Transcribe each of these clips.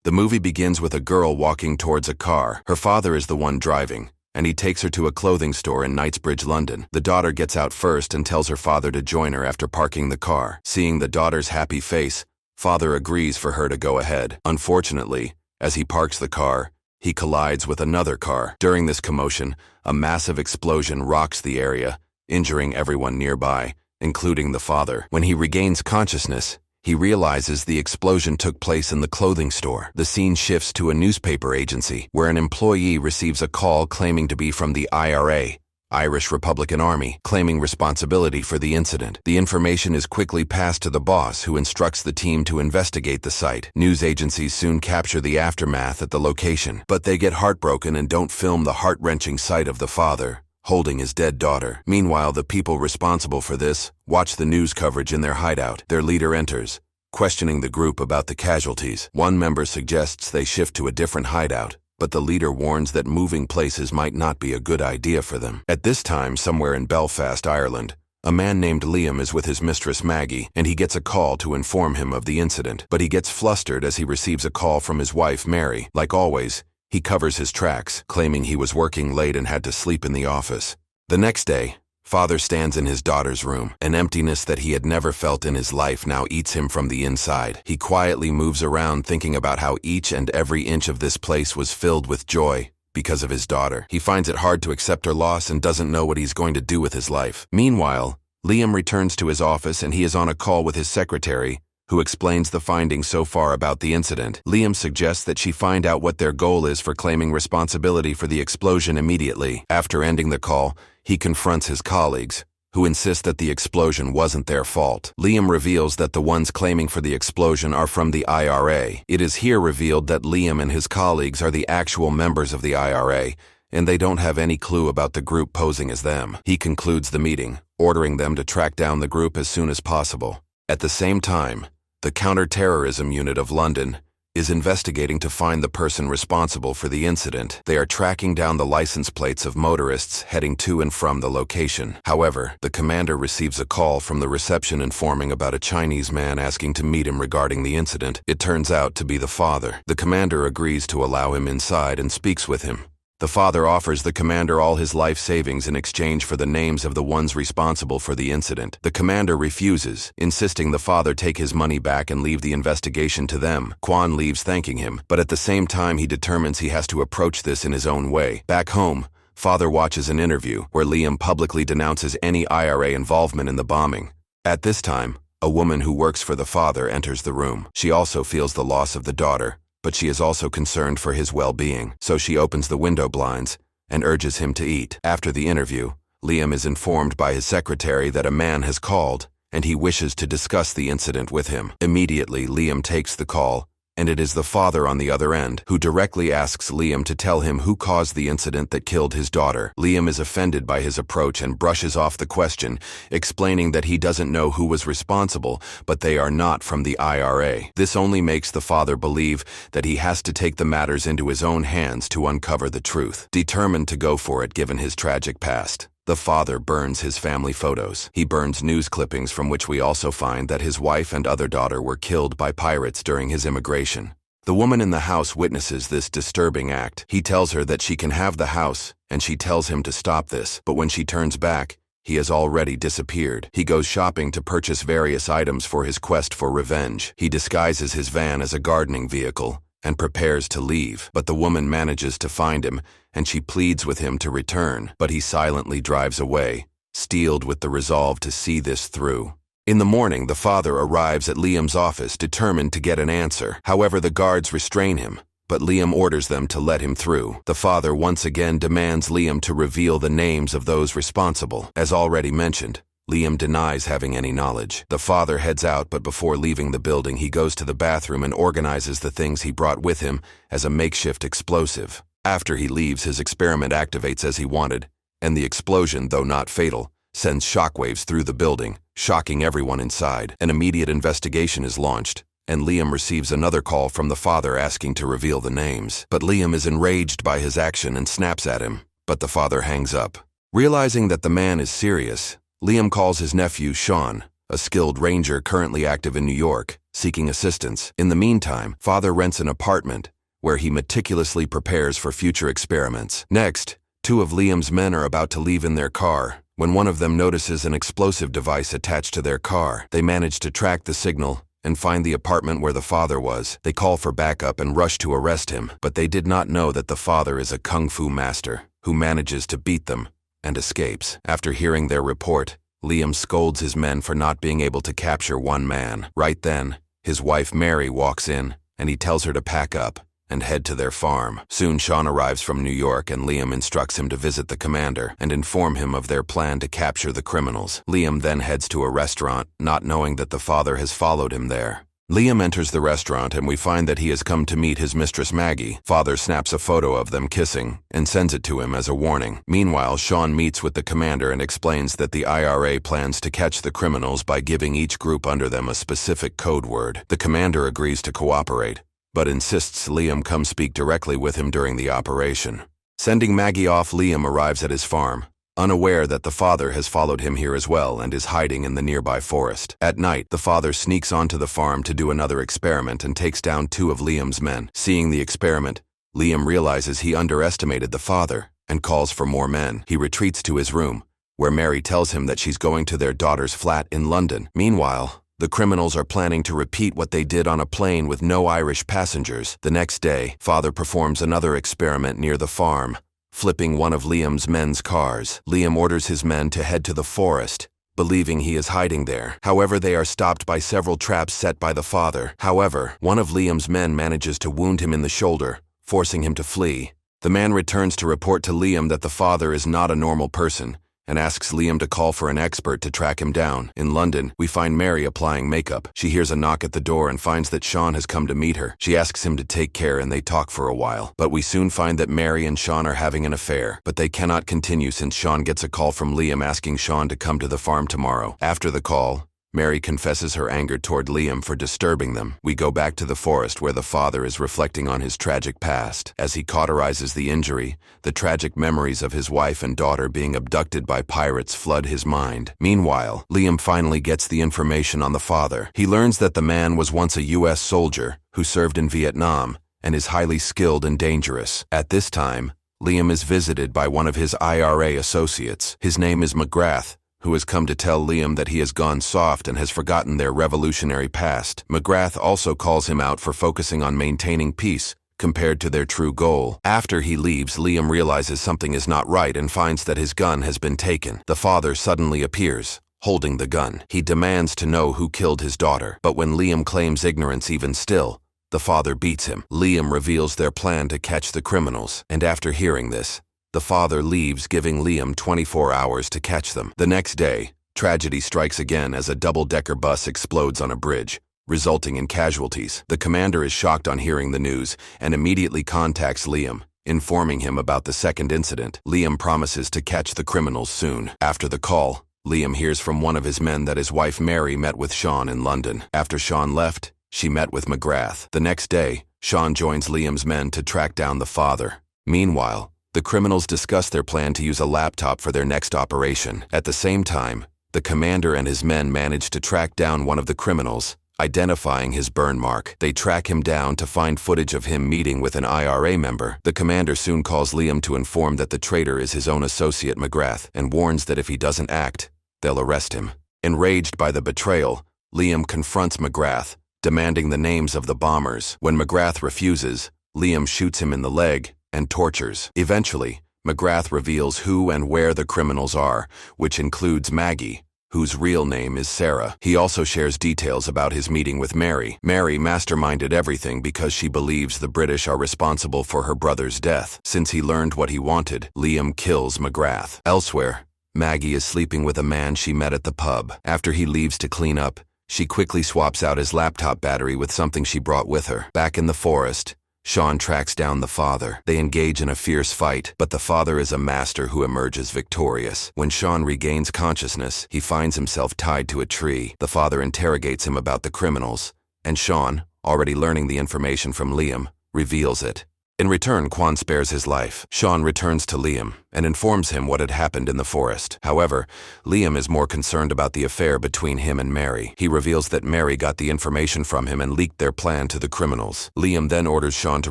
The movie begins with a girl walking towards a car. Her father is the one driving, and he takes her to a clothing store in Knightsbridge, London. The daughter gets out first and tells her father to join her after parking the car. Seeing the daughter's happy face, father agrees for her to go ahead. Unfortunately, as he parks the car, he collides with another car. During this commotion, a massive explosion rocks the area, injuring everyone nearby, including the father. When he regains consciousness, he realizes the explosion took place in the clothing store. The scene shifts to a newspaper agency, where an employee receives a call claiming to be from the IRA, Irish Republican Army, claiming responsibility for the incident. The information is quickly passed to the boss, who instructs the team to investigate the site. News agencies soon capture the aftermath at the location, but they get heartbroken and don't film the heart-wrenching sight of the father holding his dead daughter. Meanwhile, the people responsible for this watch the news coverage in their hideout. Their leader enters, questioning the group about the casualties. One member suggests they shift to a different hideout, but the leader warns that moving places might not be a good idea for them. At this time, somewhere in Belfast, Ireland, a man named Liam is with his mistress Maggie, and he gets a call to inform him of the incident. But he gets flustered as he receives a call from his wife Mary. Like always, he covers his tracks, claiming he was working late and had to sleep in the office. The next day, father stands in his daughter's room. An emptiness that he had never felt in his life now eats him from the inside. He quietly moves around, thinking about how each and every inch of this place was filled with joy because of his daughter. He finds it hard to accept her loss and doesn't know what he's going to do with his life. Meanwhile, Liam returns to his office and he is on a call with his secretary, who explains the findings so far about the incident. Liam suggests that she find out what their goal is for claiming responsibility for the explosion immediately. After ending the call, he confronts his colleagues, who insist that the explosion wasn't their fault. Liam reveals that the ones claiming for the explosion are from the IRA. It is here revealed that Liam and his colleagues are the actual members of the IRA, and they don't have any clue about the group posing as them. He concludes the meeting, ordering them to track down the group as soon as possible. At the same time, the counter-terrorism unit of London is investigating to find the person responsible for the incident. They are tracking down the license plates of motorists heading to and from the location. However, the commander receives a call from the reception informing about a Chinese man asking to meet him regarding the incident. It turns out to be the father. The commander agrees to allow him inside and speaks with him. The father offers the commander all his life savings in exchange for the names of the ones responsible for the incident. The commander refuses, insisting the father take his money back and leave the investigation to them. Quan leaves thanking him, but at the same time he determines he has to approach this in his own way. Back home, father watches an interview where Liam publicly denounces any IRA involvement in the bombing. At this time, a woman who works for the father enters the room. She also feels the loss of the daughter, but she is also concerned for his well-being, so she opens the window blinds and urges him to eat. After the interview, Liam is informed by his secretary that a man has called and he wishes to discuss the incident with him. Immediately, Liam takes the call, and it is the father on the other end who directly asks Liam to tell him who caused the incident that killed his daughter. Liam is offended by his approach and brushes off the question, explaining that he doesn't know who was responsible, but they are not from the IRA. This only makes the father believe that he has to take the matters into his own hands to uncover the truth. Determined to go for it given his tragic past, the father burns his family photos. He burns news clippings from which we also find that his wife and other daughter were killed by pirates during his immigration. The woman in the house witnesses this disturbing act. He tells her that she can have the house, and she tells him to stop this, but when she turns back, he has already disappeared. He goes shopping to purchase various items for his quest for revenge. He disguises his van as a gardening vehicle and prepares to leave, but the woman manages to find him, and she pleads with him to return, but he silently drives away, steeled with the resolve to see this through. In the morning, the father arrives at Liam's office, determined to get an answer. However, the guards restrain him, but Liam orders them to let him through. The father once again demands Liam to reveal the names of those responsible. As already mentioned, Liam denies having any knowledge. The father heads out, but before leaving the building, he goes to the bathroom and organizes the things he brought with him as a makeshift explosive. After he leaves, his experiment activates as he wanted, and the explosion, though not fatal, sends shockwaves through the building, shocking everyone inside. An immediate investigation is launched, and Liam receives another call from the father asking to reveal the names. But Liam is enraged by his action and snaps at him, but the father hangs up. Realizing that the man is serious, Liam calls his nephew Sean, a skilled ranger currently active in New York, seeking assistance. In the meantime, father rents an apartment where he meticulously prepares for future experiments. Next, two of Liam's men are about to leave in their car when one of them notices an explosive device attached to their car. They manage to track the signal and find the apartment where the father was. They call for backup and rush to arrest him, but they did not know that the father is a kung fu master who manages to beat them and escapes. After hearing their report, Liam scolds his men for not being able to capture one man. Right then, his wife Mary walks in and he tells her to pack up and head to their farm. Soon Sean arrives from New York and Liam instructs him to visit the commander and inform him of their plan to capture the criminals. Liam then heads to a restaurant, not knowing that the father has followed him there. Liam enters the restaurant and we find that he has come to meet his mistress Maggie. Father snaps a photo of them kissing and sends it to him as a warning. Meanwhile, Sean meets with the commander and explains that the IRA plans to catch the criminals by giving each group under them a specific code word. The commander agrees to cooperate, but insists Liam come speak directly with him during the operation. Sending Maggie off, Liam arrives at his farm, unaware that the father has followed him here as well and is hiding in the nearby forest. At night, the father sneaks onto the farm to do another experiment and takes down two of Liam's men. Seeing the experiment, Liam realizes he underestimated the father and calls for more men. He retreats to his room, where Mary tells him that she's going to their daughter's flat in London. Meanwhile, the criminals are planning to repeat what they did on a plane with no Irish passengers. The next day, father performs another experiment near the farm, flipping one of Liam's men's cars. Liam orders his men to head to the forest, believing he is hiding there. However, they are stopped by several traps set by the father. However, one of Liam's men manages to wound him in the shoulder, forcing him to flee. The man returns to report to Liam that the father is not a normal person and asks Liam to call for an expert to track him down. In London, we find Mary applying makeup. She hears a knock at the door and finds that Sean has come to meet her. She asks him to take care and they talk for a while. But we soon find that Mary and Sean are having an affair. But they cannot continue since Sean gets a call from Liam asking Sean to come to the farm tomorrow. After the call, Mary confesses her anger toward Liam for disturbing them. We go back to the forest where the father is reflecting on his tragic past. As he cauterizes the injury, the tragic memories of his wife and daughter being abducted by pirates flood his mind. Meanwhile, Liam finally gets the information on the father. He learns that the man was once a U.S. soldier who served in Vietnam and is highly skilled and dangerous. At this time, Liam is visited by one of his IRA associates. His name is McGrath, who has come to tell Liam that he has gone soft and has forgotten their revolutionary past. McGrath also calls him out for focusing on maintaining peace compared to their true goal. After he leaves, Liam realizes something is not right and finds that his gun has been taken. The father suddenly appears, holding the gun. He demands to know who killed his daughter, but when Liam claims ignorance even still, the father beats him. Liam reveals their plan to catch the criminals, and after hearing this, the father leaves, giving Liam 24 hours to catch them. The next day, tragedy strikes again as a double-decker bus explodes on a bridge, resulting in casualties. The commander is shocked on hearing the news and immediately contacts Liam, informing him about the second incident. Liam promises to catch the criminals soon. After the call, Liam hears from one of his men that his wife Mary met with Sean in London. After Sean left, she met with McGrath. The next day, Sean joins Liam's men to track down the father. Meanwhile, the criminals discuss their plan to use a laptop for their next operation. At the same time, the commander and his men manage to track down one of the criminals, identifying his burn mark. They track him down to find footage of him meeting with an IRA member. The commander soon calls Liam to inform that the traitor is his own associate McGrath and warns that if he doesn't act, they'll arrest him. Enraged by the betrayal, Liam confronts McGrath, demanding the names of the bombers. When McGrath refuses, Liam shoots him in the leg and tortures. Eventually, McGrath reveals who and where the criminals are, which includes Maggie, whose real name is Sarah. He also shares details about his meeting with Mary. Mary masterminded everything because she believes the British are responsible for her brother's death. Since he learned what he wanted, Liam kills McGrath. Elsewhere, Maggie is sleeping with a man she met at the pub. After he leaves to clean up, she quickly swaps out his laptop battery with something she brought with her. Back in the forest, Sean tracks down the father. They engage in a fierce fight, but the father is a master who emerges victorious. When Sean regains consciousness, he finds himself tied to a tree. The father interrogates him about the criminals, and Sean, already learning the information from Liam, reveals it. In return, Quan spares his life. Sean returns to Liam and informs him what had happened in the forest. However, Liam is more concerned about the affair between him and Mary. He reveals that Mary got the information from him and leaked their plan to the criminals. Liam then orders Sean to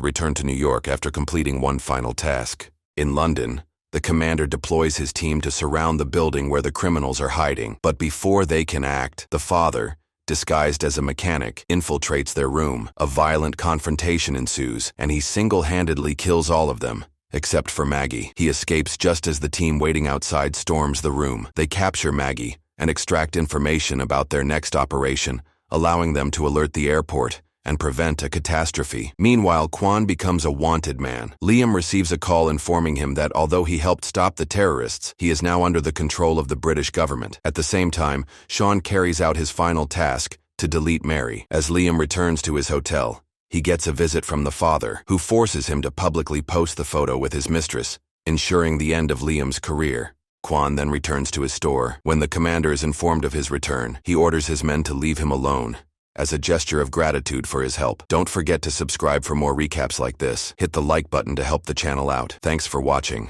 return to New York after completing one final task. In London, the commander deploys his team to surround the building where the criminals are hiding. But before they can act, the father, disguised as a mechanic, infiltrates their room. A violent confrontation ensues, and he single-handedly kills all of them, except for Maggie. He escapes just as the team waiting outside storms the room. They capture Maggie and extract information about their next operation, allowing them to alert the airport and prevent a catastrophe. Meanwhile, Quan becomes a wanted man. Liam receives a call informing him that although he helped stop the terrorists, he is now under the control of the British government. At the same time, Sean carries out his final task to delete Mary. As Liam returns to his hotel, he gets a visit from the father, who forces him to publicly post the photo with his mistress, ensuring the end of Liam's career. Quan then returns to his store. When the commander is informed of his return, he orders his men to leave him alone, as a gesture of gratitude for his help. Don't forget to subscribe for more recaps like this. Hit the like button to help the channel out. Thanks for watching.